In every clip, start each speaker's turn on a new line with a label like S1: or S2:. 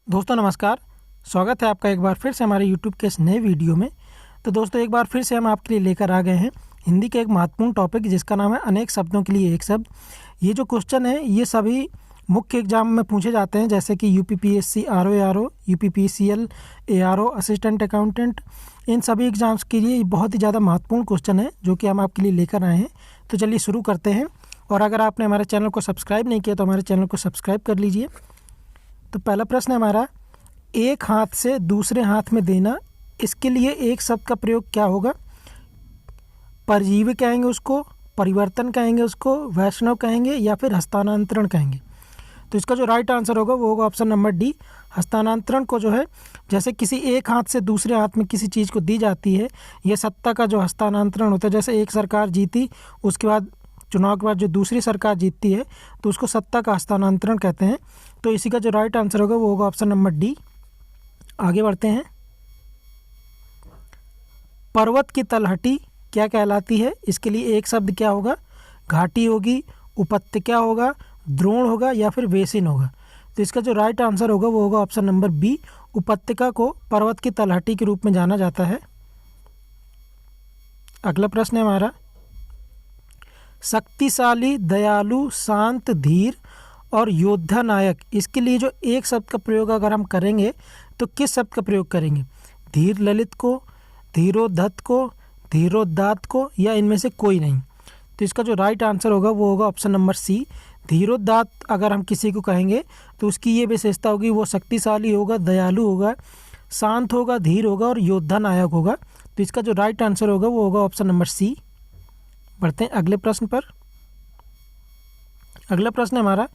S1: दोस्तों नमस्कार। स्वागत है आपका एक बार फिर से हमारे YouTube के इस नए वीडियो में। तो दोस्तों एक बार फिर से हम आपके लिए लेकर आ गए हैं हिंदी के एक महत्वपूर्ण टॉपिक जिसका नाम है अनेक शब्दों के लिए एक शब्द। ये जो क्वेश्चन है ये सभी मुख्य एग्जाम में पूछे जाते हैं, जैसे कि UPPSC RO UPPCL ARO assistant accountant. इन सभी एग्ज़ाम्स के लिए बहुत ही ज़्यादा महत्वपूर्ण क्वेश्चन है जो कि हम आपके लिए लेकर आए हैं। तो चलिए शुरू करते हैं। और अगर आपने हमारे चैनल को सब्सक्राइब नहीं किया तो हमारे चैनल को सब्सक्राइब कर लीजिए। तो पहला प्रश्न है हमारा, एक हाथ से दूसरे हाथ में देना, इसके लिए एक शब्द का प्रयोग क्या होगा? परजीवी कहेंगे उसको, परिवर्तन कहेंगे उसको, वैष्णव कहेंगे या फिर हस्तांतरण कहेंगे। तो इसका जो राइट आंसर होगा वो होगा ऑप्शन नंबर डी। हस्तांतरण को जो है, जैसे किसी एक हाथ से दूसरे हाथ में किसी चीज़ को दी जाती है, यह सत्ता का जो हस्तांतरण होता है। जैसे एक सरकार जीती, उसके बाद चुनाव के बाद जो दूसरी सरकार जीतती है तो उसको सत्ता का हस्तांतरण कहते हैं। तो इसी का जो राइट आंसर होगा वो होगा ऑप्शन नंबर डी। आगे बढ़ते हैं। पर्वत की तलहटी क्या कहलाती है? इसके लिए एक शब्द क्या होगा? घाटी होगी, उपत्यका होगा, द्रोण होगा या फिर बेसिन होगा। तो इसका जो राइट आंसर होगा वो होगा ऑप्शन नंबर बी। उपत्यका को पर्वत की तलहटी के रूप में जाना जाता है। अगला प्रश्न है हमारा, शक्तिशाली, दयालु, शांत, धीर और योद्धा नायक, इसके लिए जो एक शब्द का प्रयोग अगर हम करेंगे तो किस शब्द का प्रयोग करेंगे? धीर ललित को, धीरोद्धत को, धीरोदात्त को या इनमें से कोई नहीं। तो इसका जो राइट आंसर होगा वो होगा ऑप्शन नंबर सी। धीरोदात्त अगर हम किसी को कहेंगे तो उसकी ये विशेषता होगी, वो शक्तिशाली होगा, दयालु होगा, शांत होगा, धीर होगा और योद्धा नायक होगा। तो इसका जो राइट आंसर होगा वो होगा ऑप्शन नंबर सी। बढ़ते हैं अगले प्रश्न पर। अगला प्रश्न है हमारा,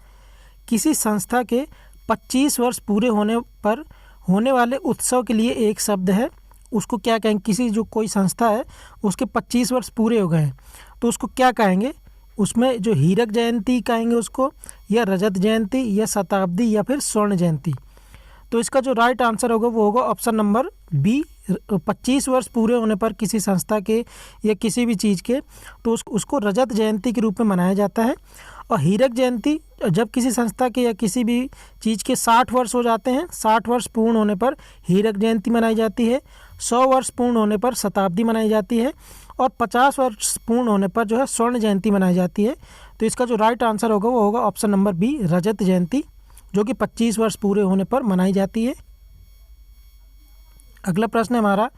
S1: किसी संस्था के 25 वर्ष पूरे होने पर होने वाले उत्सव के लिए एक शब्द है, उसको क्या कहेंगे? किसी जो कोई संस्था है उसके 25 वर्ष पूरे हो गए हैं तो उसको क्या कहेंगे? उसमें जो हीरक जयंती कहेंगे उसको, या रजत जयंती, या शताब्दी या फिर स्वर्ण जयंती। तो इसका जो राइट आंसर होगा वो होगा ऑप्शन नंबर बी। 25 वर्ष पूरे होने पर किसी संस्था के या किसी भी चीज़ के तो उसको रजत जयंती के रूप में मनाया जाता है। और हीरक जयंती जब किसी संस्था के या किसी भी चीज़ के 60 वर्ष हो जाते हैं, 60 वर्ष पूर्ण होने पर हीरक जयंती मनाई जाती है, 100 वर्ष पूर्ण होने पर शताब्दी मनाई जाती है और 50 वर्ष पूर्ण होने पर जो है स्वर्ण जयंती मनाई जाती है। तो इसका जो राइट आंसर होगा वो होगा ऑप्शन नंबर बी, रजत जयंती, जो कि 25 वर्ष पूरे होने पर मनाई जाती है। अगला प्रश्न है हमारा,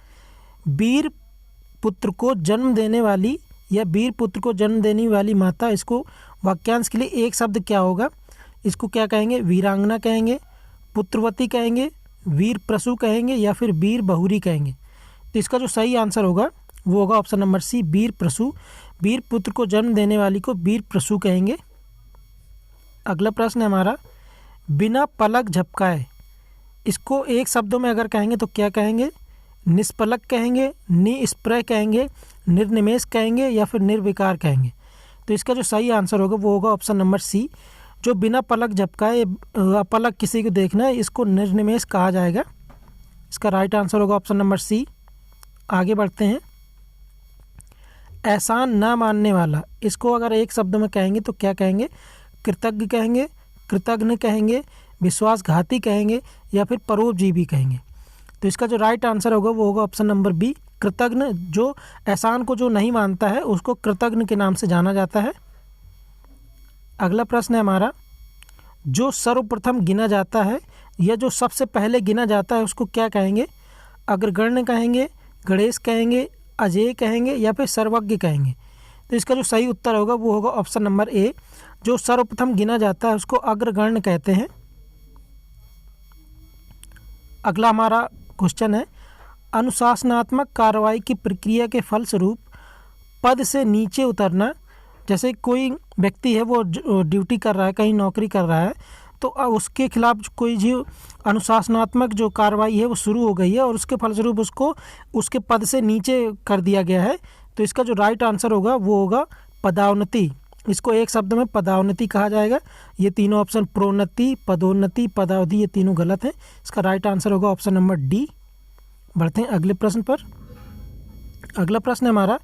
S1: वीर पुत्र को जन्म देने वाली या वीर पुत्र को जन्म देने वाली माता, इसको वाक्यांश के लिए एक शब्द क्या होगा? इसको क्या कहेंगे? वीरांगना कहेंगे, पुत्रवती कहेंगे, वीर प्रसू कहेंगे या फिर वीर बहुरी कहेंगे। तो इसका जो सही आंसर होगा वो होगा ऑप्शन नंबर सी, वीर प्रसू। वीर पुत्र को जन्म देने वाली को वीर प्रसू कहेंगे। अगला प्रश्न है हमारा, बिना पलक झपकाए, इसको एक शब्दों में अगर कहेंगे तो क्या कहेंगे? निष्पलक कहेंगे, निस्प्रय कहेंगे, निर्निमेष कहेंगे या फिर निर्विकार कहेंगे। तो इसका जो सही आंसर होगा वो होगा ऑप्शन नंबर सी, जो बिना पलक झपकाए पलक किसी को देखना है इसको निर्निमेष कहा जाएगा। इसका राइट आंसर होगा ऑप्शन नंबर सी। आगे बढ़ते हैं। एहसान ना मानने वाला, इसको अगर एक शब्द में कहेंगे तो क्या कहेंगे? कृतज्ञ कहेंगे, कृतघ्न कहेंगे, विश्वासघाती कहेंगे या फिर परोपजीवी कहेंगे। तो इसका जो राइट आंसर होगा वो होगा ऑप्शन नंबर बी, कृतघ्न। जो एहसान को जो नहीं मानता है उसको कृतघ्न के नाम से जाना जाता है। अगला प्रश्न है हमारा, जो सर्वप्रथम गिना जाता है या जो सबसे पहले गिना जाता है उसको क्या कहेंगे? अग्रगण्य कहेंगे, गणेश कहेंगे, अजय कहेंगे या फिर सर्वज्ञ कहेंगे। तो इसका जो सही उत्तर होगा वो होगा ऑप्शन नंबर ए, जो सर्वप्रथम गिना जाता है उसको अग्रगण्य कहते हैं। अगला हमारा क्वेश्चन है, अनुशासनात्मक कार्रवाई की प्रक्रिया के फलस्वरूप पद से नीचे उतरना। जैसे कोई व्यक्ति है वो ड्यूटी कर रहा है, कहीं नौकरी कर रहा है, तो उसके खिलाफ कोई जो अनुशासनात्मक जो कार्रवाई है वो शुरू हो गई है और उसके फलस्वरूप उसको उसके पद से नीचे कर दिया गया है। तो इसका जो राइट आंसर होगा वो होगा पदावनति। इसको एक शब्द में पदावनति कहा जाएगा। ये तीनों ऑप्शन, प्रोन्नति, पदोन्नति, पदावधि, ये तीनों गलत हैं। इसका राइट आंसर होगा ऑप्शन नंबर डी। बढ़ते हैं अगले प्रश्न पर। अगला प्रश्न है हमारा,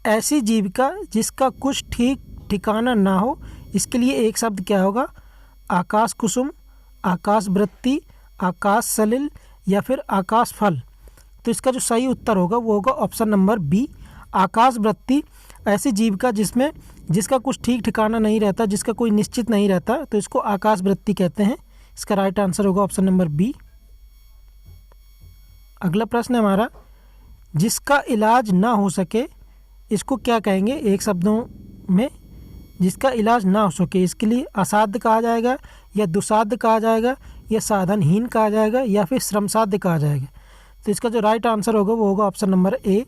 S1: ऐसी जीविका जिसका कुछ ठीक ठिकाना ना हो, इसके लिए एक शब्द क्या होगा? आकाश कुसुम, आकाश वृत्ति, आकाश सलिल या फिर आकाश फल। तो इसका जो सही उत्तर होगा वो होगा ऑप्शन नंबर बी, आकाश वृत्ति। ऐसी जीविका जिसका कुछ ठीक ठिकाना नहीं रहता, जिसका कोई निश्चित नहीं रहता, तो इसको आकाश वृत्ति कहते हैं। इसका राइट आंसर होगा ऑप्शन नंबर बी। अगला प्रश्न है हमारा, जिसका इलाज ना हो सके इसको क्या कहेंगे? एक शब्दों में जिसका इलाज ना हो सके, इसके लिए असाध्य कहा जाएगा या दुसाध्य कहा जाएगा या साधनहीन कहा जाएगा या फिर श्रमसाध्य कहा जाएगा। तो इसका जो राइट आंसर होगा वो होगा ऑप्शन नंबर ए,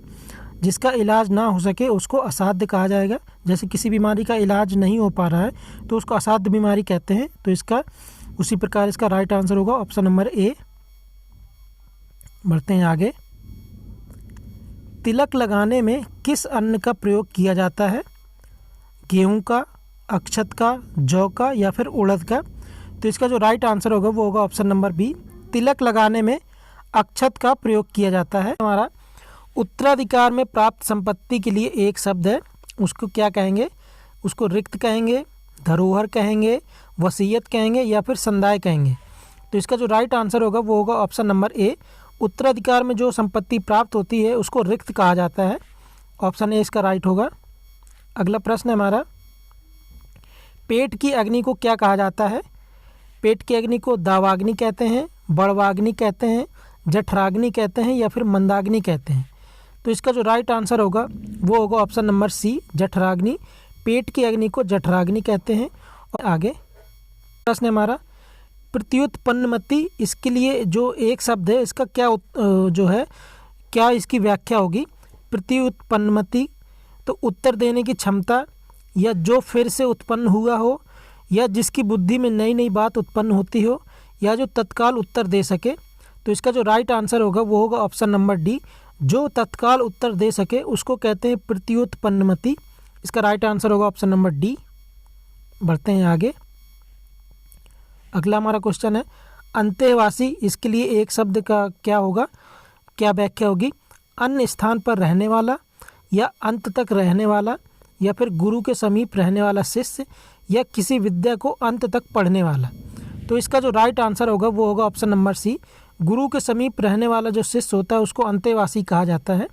S1: जिसका इलाज ना हो सके उसको असाध्य कहा जाएगा। जैसे किसी बीमारी का इलाज नहीं हो पा रहा है तो उसको असाध्य बीमारी कहते हैं। तो इसका उसी प्रकार इसका राइट आंसर होगा ऑप्शन नंबर ए। बढ़ते हैं आगे। तिलक लगाने में किस अन्न का प्रयोग किया जाता है? गेहूं का, अक्षत का, जौ का या फिर उड़द का? तो इसका जो राइट आंसर होगा वो होगा ऑप्शन नंबर बी, तिलक लगाने में अक्षत का प्रयोग किया जाता है। हमारा उत्तराधिकार में प्राप्त संपत्ति के लिए एक शब्द है, उसको क्या कहेंगे? उसको रिक्त कहेंगे, धरोहर कहेंगे, वसीयत कहेंगे या फिर संदाय कहेंगे। तो इसका जो राइट आंसर होगा वो होगा ऑप्शन नंबर ए, उत्तराधिकार में जो संपत्ति प्राप्त होती है उसको रिक्त कहा जाता है। ऑप्शन ए इसका राइट होगा। अगला प्रश्न है हमारा, पेट की अग्नि को क्या कहा जाता है? पेट की अग्नि को दावाग्नि कहते हैं, बड़वाग्नि कहते हैं, जठराग्नि कहते हैं या फिर मंदाग्नि कहते हैं। तो इसका जो राइट आंसर होगा वो होगा ऑप्शन नंबर सी, जठराग्नि। पेट की अग्नि को जठराग्नि कहते हैं। और आगे प्रश्न है हमारा, प्रत्युत्पन्नमति, इसके लिए जो एक शब्द है इसका क्या इसकी व्याख्या होगी? प्रत्युत्पन्नमति, तो उत्तर देने की क्षमता, या जो फिर से उत्पन्न हुआ हो, या जिसकी बुद्धि में नई नई बात उत्पन्न होती हो, या जो तत्काल उत्तर दे सके। तो इसका जो राइट आंसर होगा वो होगा ऑप्शन नंबर डी, जो तत्काल उत्तर दे सके उसको कहते हैं प्रत्युत्पन्नमति। इसका राइट आंसर होगा ऑप्शन नंबर डी। बढ़ते हैं आगे। अगला हमारा क्वेश्चन है, अंतेवासी, इसके लिए एक शब्द का क्या होगा, क्या व्याख्या होगी? अन्य स्थान पर रहने वाला, या अंत तक रहने वाला, या फिर गुरु के समीप रहने वाला शिष्य, या किसी विद्या को अंत तक पढ़ने वाला। तो इसका जो राइट आंसर होगा वो होगा ऑप्शन नंबर सी, गुरु के समीप रहने वाला जो शिष्य होता है उसको अंतेवासी कहा जाता है।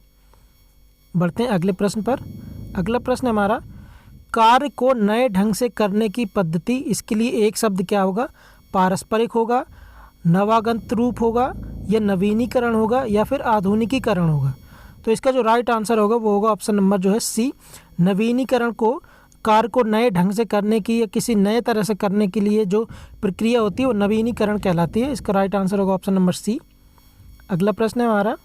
S1: बढ़ते हैं अगले प्रश्न पर। अगला प्रश्न हमारा, कार्य को नए ढंग से करने की पद्धति, इसके लिए एक शब्द क्या होगा? पारस्परिक होगा, नवागंत रूप होगा, या नवीनीकरण होगा, या फिर आधुनिकीकरण होगा। तो इसका जो राइट आंसर होगा वो होगा ऑप्शन नंबर जो है सी, नवीनीकरण को, कार्य को नए ढंग से करने की या किसी नए तरह से करने के लिए जो प्रक्रिया होती है वो नवीनीकरण कहलाती है। इसका राइट आंसर होगा ऑप्शन नंबर सी। अगला प्रश्न है हमारा,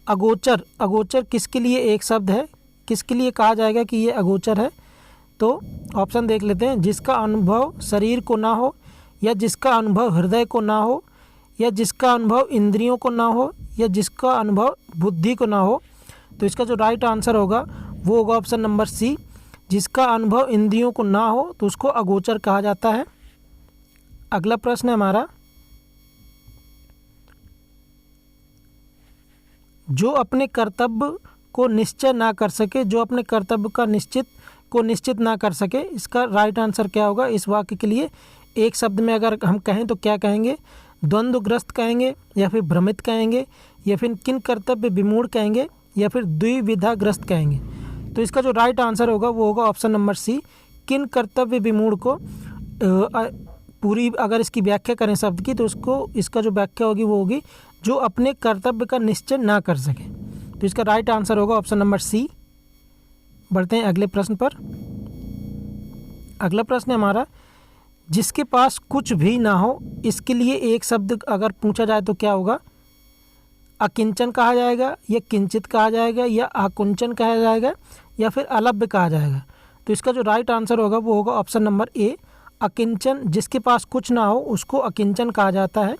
S1: अगोचर, अगोचर किसके लिए एक शब्द है? किसके लिए कहा जाएगा कि ये अगोचर है? तो ऑप्शन देख लेते हैं, जिसका अनुभव शरीर को ना हो, या जिसका अनुभव हृदय को ना हो, या जिसका अनुभव इंद्रियों को ना हो, या जिसका अनुभव बुद्धि को ना हो। तो इसका जो राइट आंसर होगा वो होगा ऑप्शन नंबर सी, जिसका अनुभव इंद्रियों को ना हो तो उसको अगोचर कहा जाता है। अगला प्रश्न है हमारा, जो अपने कर्तव्य को निश्चय ना कर सके, जो अपने कर्तव्य का निश्चित ना कर सके, इसका राइट आंसर क्या होगा? इस वाक्य के लिए एक शब्द में अगर हम कहें तो क्या कहेंगे? द्वंद्वग्रस्त कहेंगे, या फिर भ्रमित कहेंगे, या फिर किन कर्तव्य विमूढ़ कहेंगे, या फिर द्विविधाग्रस्त कहेंगे। तो इसका जो राइट आंसर होगा वो होगा ऑप्शन नंबर सी, किन कर्तव्य विमूढ़ को। पूरी अगर इसकी व्याख्या करें शब्द की तो इसका जो व्याख्या होगी वो होगी जो अपने कर्तव्य का निश्चय ना कर सके। तो इसका राइट आंसर होगा ऑप्शन नंबर सी। बढ़ते हैं अगले प्रश्न पर। अगला प्रश्न है हमारा, जिसके पास कुछ भी ना हो, इसके लिए एक शब्द अगर पूछा जाए तो क्या होगा? अकिंचन कहा जाएगा, या किंचित कहा जाएगा, या आकुंचन कहा जाएगा, या फिर अलभ्य कहा जाएगा। तो इसका जो राइट आंसर होगा वो होगा ऑप्शन नंबर ए, अकिंचन। जिसके पास कुछ ना हो उसको अकिंचन कहा जाता है।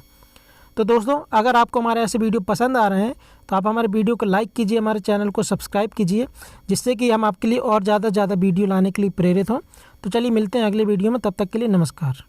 S1: तो दोस्तों, अगर आपको हमारे ऐसे वीडियो पसंद आ रहे हैं तो आप हमारे वीडियो को लाइक कीजिए, हमारे चैनल को सब्सक्राइब कीजिए, जिससे कि हम आपके लिए और ज़्यादा वीडियो लाने के लिए प्रेरित हों। तो चलिए मिलते हैं अगले वीडियो में, तब तक के लिए नमस्कार।